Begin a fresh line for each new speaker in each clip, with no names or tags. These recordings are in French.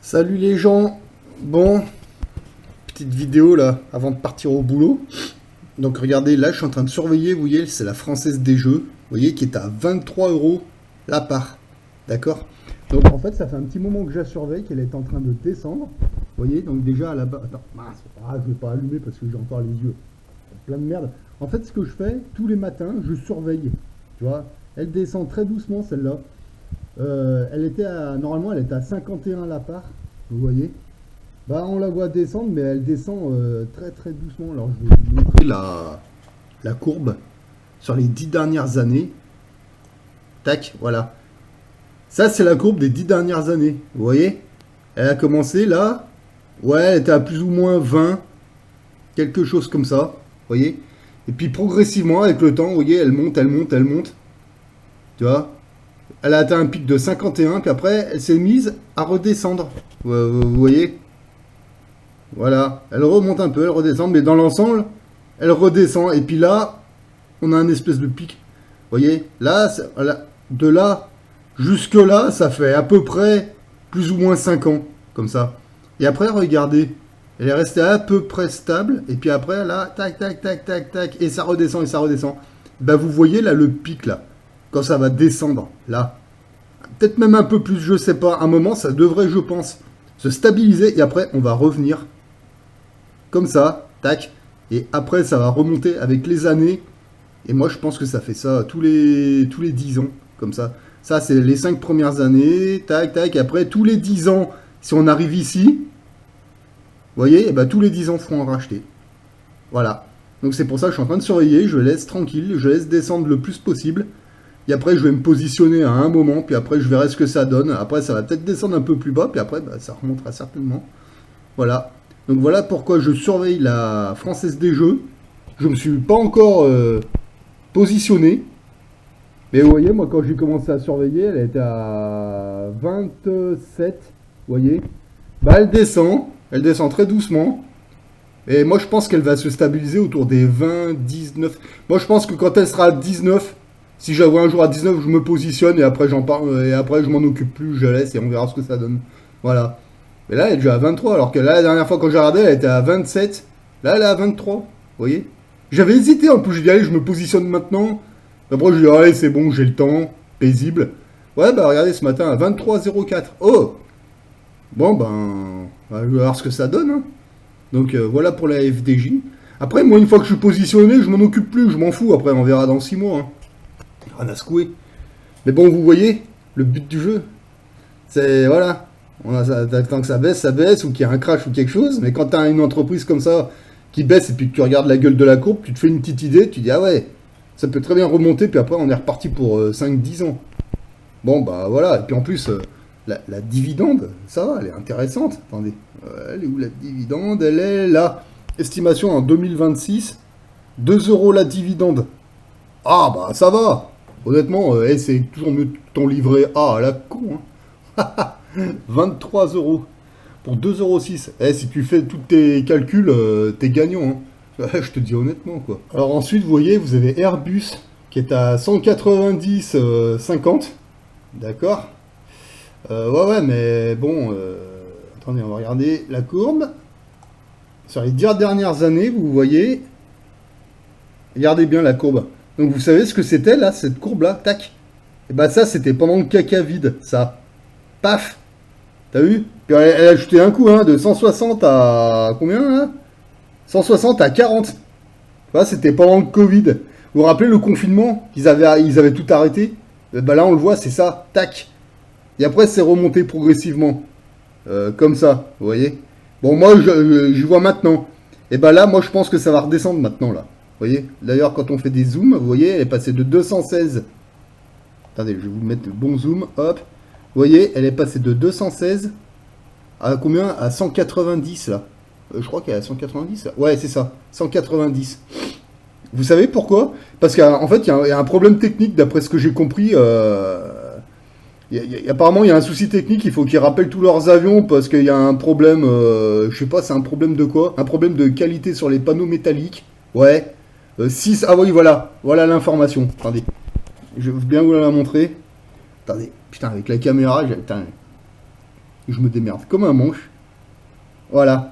Salut les gens. Bon, petite vidéo là avant de partir au boulot. Donc regardez, là je suis en train de surveiller, vous voyez, c'est la Française des Jeux, vous voyez, qui est à 23 euros la part. D'accord. Donc en fait, ça fait un petit moment que je la surveille, qu'elle est en train de descendre. Vous voyez, donc déjà à la base. Attends, mince, je vais pas allumer parce que j'ai encore les yeux plein de merde. En fait, ce que je fais, tous les matins, je surveille. Tu vois, elle descend très doucement celle-là. Normalement, elle était à 51 la part, vous voyez. Bah, on la voit descendre, mais elle descend très très doucement. Alors, je vais vous montrer la courbe sur les 10 dernières années. Tac, voilà. Ça, c'est la courbe des 10 dernières années, vous voyez. Elle a commencé là. Ouais, elle était à plus ou moins 20, quelque chose comme ça, vous voyez. Et puis progressivement, avec le temps, vous voyez, elle monte, elle monte, elle monte. Tu vois. Elle a atteint un pic de 51, puis après, elle s'est mise à redescendre. Vous voyez. Voilà. Elle remonte un peu, elle redescend, mais dans l'ensemble, elle redescend. Et puis là, on a un espèce de pic. Vous voyez. Là, de là jusque là, ça fait à peu près plus ou moins 5 ans, comme ça. Et après, regardez. Elle est restée à peu près stable. Et puis après, là, tac, tac, tac, tac, tac. Et ça redescend, et ça redescend. Ben, vous voyez là le pic, là. Quand ça va descendre, là. Peut-être même un peu plus, je sais pas. Un moment, ça devrait, je pense, se stabiliser. Et après, on va revenir. Comme ça, tac. Et après, ça va remonter avec les années. Et moi, je pense que ça fait ça tous les 10 ans. Comme ça. Ça, c'est les 5 premières années. Tac, tac. Et après, tous les 10 ans, si on arrive ici, vous voyez, et ben, tous les 10 ans, il faut en racheter. Voilà. Donc c'est pour ça que je suis en train de surveiller. Je laisse tranquille. Je laisse descendre le plus possible. Et après, je vais me positionner à un moment, puis après, je verrai ce que ça donne. Après, ça va peut-être descendre un peu plus bas, puis après, bah, ça remontera certainement. Voilà. Donc voilà pourquoi je surveille la Française des Jeux. Je me suis pas encore positionné. Mais vous voyez, moi, quand j'ai commencé à surveiller, elle était à 27. Vous voyez. Bah, elle descend très doucement. Et moi, je pense qu'elle va se stabiliser autour des 20, 19. Moi, je pense que quand elle sera à 19, si je la vois un jour à 19, je me positionne et après j'en parle et après je m'en occupe plus, je laisse et on verra ce que ça donne. Voilà. Mais là, elle est déjà à 23, alors que là, la dernière fois quand j'ai regardé, elle était à 27. Là, elle est à 23. Vous voyez. J'avais hésité en plus, j'ai dit, allez, je me positionne maintenant. Après, je dis, allez, c'est bon, j'ai le temps, paisible. Ouais, bah regardez, ce matin à 23,04. Oh. Bon, ben, bah, je vais voir ce que ça donne. Hein. Donc voilà pour la FDJ. Après, moi, une fois que je suis positionné, je m'en occupe plus, je m'en fous. Après, on verra dans 6 mois. Hein. Rien à secouer. Mais bon, vous voyez, le but du jeu, c'est, voilà, tant que ça baisse, ou qu'il y a un crash ou quelque chose. Mais quand tu as une entreprise comme ça, qui baisse, et puis que tu regardes la gueule de la courbe, tu te fais une petite idée, tu dis, ah ouais, ça peut très bien remonter, puis après, on est reparti pour 5-10 ans. Bon, bah voilà, et puis en plus, la dividende, ça va, elle est intéressante. Attendez, elle est où la dividende? Elle est là. Estimation en 2026, 2 euros la dividende. Ah bah ça va. Honnêtement, c'est toujours mieux que ton livret A à la con. Hein. 23 euros pour 2,06 €. Si tu fais tous tes calculs, t'es gagnant. Hein. Je te dis honnêtement quoi. Alors ensuite, vous voyez, vous avez Airbus qui est à 190,50. D'accord. Ouais, mais bon. Attendez, on va regarder la courbe. Sur les 10 dernières années, vous voyez. Regardez bien la courbe. Donc vous savez ce que c'était là, cette courbe-là, tac. Et bah ça, c'était pendant le caca vide, ça. Paf. T'as vu? Puis elle a ajouté un coup, hein, de 160 à combien là? 160 à 40. Voilà, c'était pendant le Covid. Vous vous rappelez le confinement? Ils avaient tout arrêté. Et bah là, on le voit, c'est ça, tac. Et après, c'est remonté progressivement. Comme ça, vous voyez? Bon, moi, je vois maintenant. Et bah là, moi, je pense que ça va redescendre maintenant, là. Vous voyez? D'ailleurs, quand on fait des zooms, vous voyez, elle est passée de 216. Attendez, je vais vous mettre le bon zoom. Hop. Vous voyez, elle est passée de 216 à combien? À 190, là. Je crois qu'elle est à 190, là. Ouais, c'est ça. 190. Vous savez pourquoi? Parce qu'en fait, il y a un problème technique, d'après ce que j'ai compris. Apparemment, il y a un souci technique, il faut qu'ils rappellent tous leurs avions parce qu'il y a un problème, je sais pas, c'est un problème de quoi? Un problème de qualité sur les panneaux métalliques. Ouais. 6, ah oui, voilà, voilà l'information. Attendez, je veux bien vous la montrer. Attendez, putain, avec la caméra, putain. Je me démerde comme un manche. Voilà.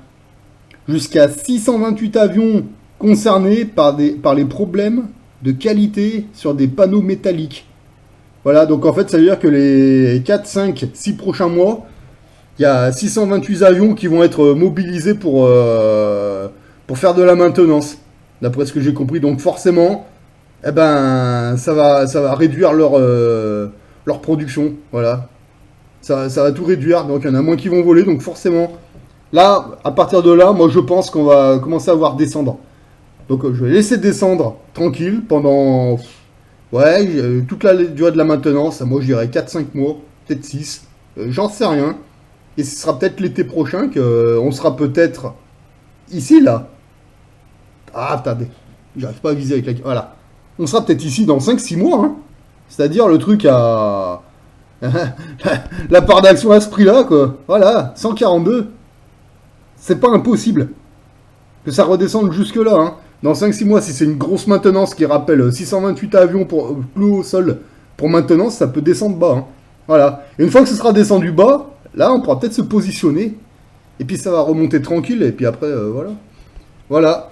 Jusqu'à 628 avions concernés par les problèmes de qualité sur des panneaux métalliques. Voilà, donc en fait, ça veut dire que les 4, 5, 6 prochains mois, il y a 628 avions qui vont être mobilisés pour faire de la maintenance, d'après ce que j'ai compris. Donc forcément, eh ben, ça va réduire leur production. Voilà, ça va tout réduire. Donc il y en a moins qui vont voler. Donc forcément, là, à partir de là, moi je pense qu'on va commencer à voir descendre. Donc je vais laisser descendre tranquille pendant ouais, toute la durée de la maintenance. Moi je dirais 4-5 mois, peut-être 6. J'en sais rien. Et ce sera peut-être l'été prochain qu'on sera peut-être ici, là. Ah, attendez. J'arrive pas à viser avec la... Voilà. On sera peut-être ici dans 5-6 mois. Hein. C'est-à-dire le truc à... la part d'action à ce prix-là, quoi. Voilà, 142. C'est pas impossible que ça redescende jusque-là. Hein. Dans 5-6 mois, si c'est une grosse maintenance qui rappelle 628 avions pour clous au sol pour maintenance, ça peut descendre bas. Hein. Voilà. Et une fois que ce sera descendu bas, là, on pourra peut-être se positionner. Et puis ça va remonter tranquille. Et puis après, voilà. Voilà.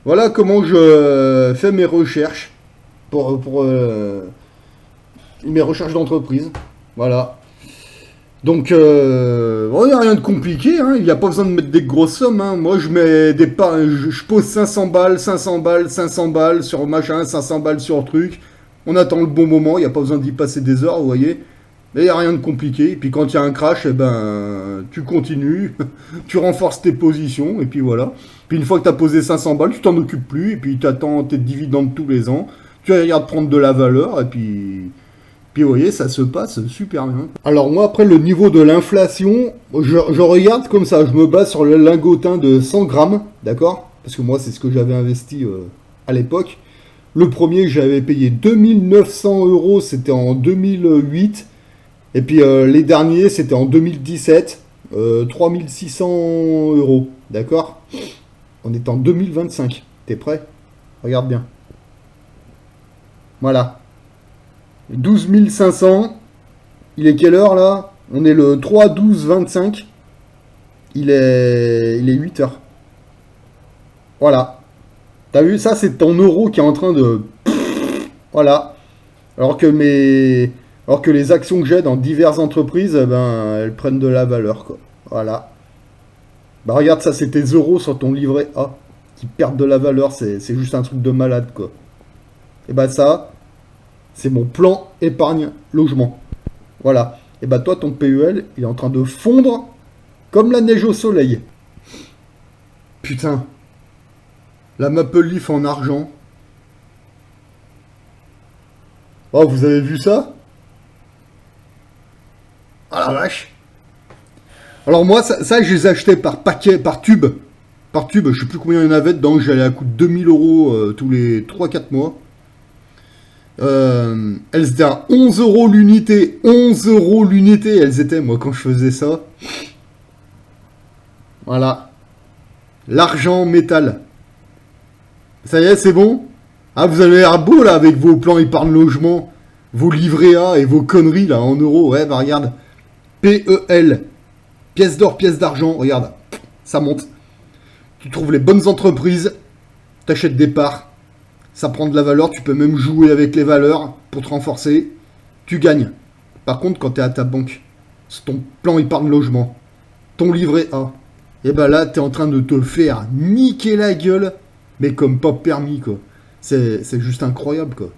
Voilà comment je fais mes recherches pour mes recherches d'entreprise. Voilà. Donc, bon, il n'y a rien de compliqué. Hein. Il n'y a pas besoin de mettre des grosses sommes. Hein. Moi, je mets je pose 500 balles, 500 balles, 500 balles sur machin, 500 balles sur truc. On attend le bon moment. Il n'y a pas besoin d'y passer des heures, vous voyez. Mais il n'y a rien de compliqué. Et puis quand il y a un crash, eh ben, tu continues, tu renforces tes positions, et puis voilà. Puis une fois que tu as posé 500 balles, tu t'en occupes plus, et puis tu attends tes dividendes tous les ans. Tu regardes prendre de la valeur, et puis vous voyez, ça se passe super bien. Alors moi, après le niveau de l'inflation, je regarde comme ça, je me base sur le lingotin de 100 grammes, d'accord? Parce que moi, c'est ce que j'avais investi à l'époque. Le premier, j'avais payé 2900 euros, c'était en 2008. Et puis les derniers, c'était en 2017, 3600 euros, d'accord? On est en 2025, t'es prêt? Regarde bien. Voilà. 12 500, il est quelle heure là? On est le 3-12-25, il est 8 heures. Voilà. T'as vu, ça c'est ton euro qui est en train de... Voilà. Alors que les actions que j'ai dans diverses entreprises, eh ben, elles prennent de la valeur, quoi. Voilà. Bah regarde, ça, c'est tes euros sur ton livret A qui perdent de la valeur. C'est juste un truc de malade, quoi. Et bah ça, c'est mon plan épargne logement. Voilà. Et bah toi, ton PEL, il est en train de fondre comme la neige au soleil. Putain. La Maple Leaf en argent. Oh, vous avez vu ça? Ah la vache. Alors moi, ça je les achetais par paquet, par tube. Par tube, je sais plus combien il y en avait dedans. J'allais à coût de 2000 euros tous les 3-4 mois. Elles étaient à 11 euros l'unité. 11 euros l'unité, elles étaient, moi, quand je faisais ça. Voilà. L'argent métal. Ça y est, c'est bon? Ah, vous avez l'air beau, là, avec vos plans épargne logement, vos livrets A et vos conneries, là, en euros. Ouais, bah, regarde. PEL. Pièce d'or, pièce d'argent. Regarde. Ça monte. Tu trouves les bonnes entreprises. T'achètes des parts. Ça prend de la valeur. Tu peux même jouer avec les valeurs pour te renforcer. Tu gagnes. Par contre, quand t'es à ta banque, c'est ton plan épargne logement, ton livret A, et ben là, t'es en train de te faire niquer la gueule, mais comme pas permis, quoi. C'est juste incroyable, quoi.